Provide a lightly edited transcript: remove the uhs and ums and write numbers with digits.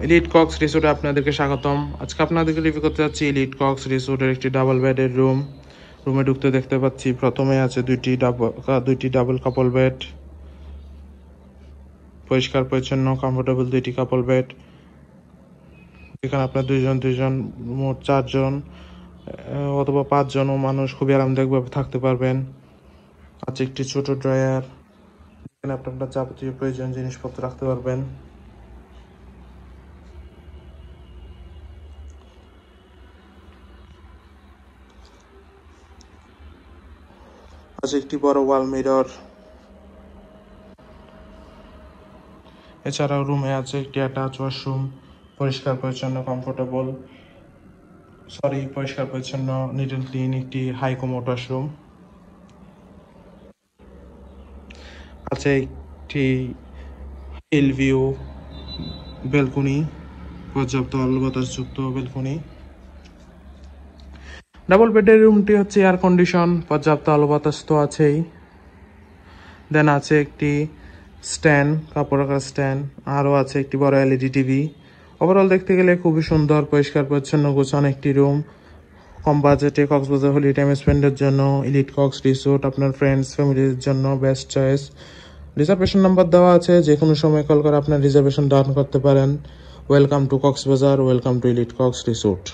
Elite Cox রিসোর্টে আপনাদেরকে স্বাগতম। আজকে আপনাদেরকে রিভিউ করতে যাচ্ছি ইলিট কক্স রিসোর্টের একটি ডাবল বেডের রুম। রুমে ঢুকতে দেখতে পাচ্ছি প্রথমে আছে দুইটি ডাবল কাপল বেড, পরিষ্কার পরিচ্ছন্ন কমফোর্টেবল দুইটি কাপল বেড। এখানে আপনার দুইজন মোট 4 জন অথবা 5 জনও মানুষ খুবই আরামদায়কভাবে থাকতে পারবেন। আছে একটি ছোট ড্রয়ার, এখানে আপনার যাবতীয় প্রয়োজন জিনিসপত্র রাখতে পারবেন। আছে একটি বড় ওয়াল মিরর। এছাড়াও রুমে আছে একটি অ্যাটাচ ওয়াশরুম, পরিষ্কার পরিচ্ছন্ন নিট অ্যান্ড ক্লিন একটি হাই কমোড ওয়াশরুম। আছে একটি হিল ভিউ ব্যালকনি, পর্যাপ্ত আলো বাতাসযুক্ত ব্যালকনি। ডাবল বেডের রুমটি হচ্ছে এয়ার কন্ডিশন, পর্যাপ্ত আলো বাতাস তো আছেই। দেন আছে একটি স্ট্যান্ড, কাপড় রাখার স্ট্যান্ড, আরও আছে একটি বড় এলইডি টিভি। ওভারঅল দেখতে গেলে খুবই সুন্দর, পরিষ্কার পরিচ্ছন্ন গোছানো একটি রুম। কম বাজেটে কক্সবাজার হলি টাইম স্পেন্ডের জন্য ইলিট কক্স রিসোর্ট আপনার ফ্রেন্ডস ফ্যামিলির জন্য বেস্ট চয়েস। রিজার্ভেশন নাম্বার দেওয়া আছে, যে কোনো সময় কল করে আপনার রিজার্ভেশন ডান করতে পারেন। Welcome to Cox's Bazar, welcome to Elite Cox resort.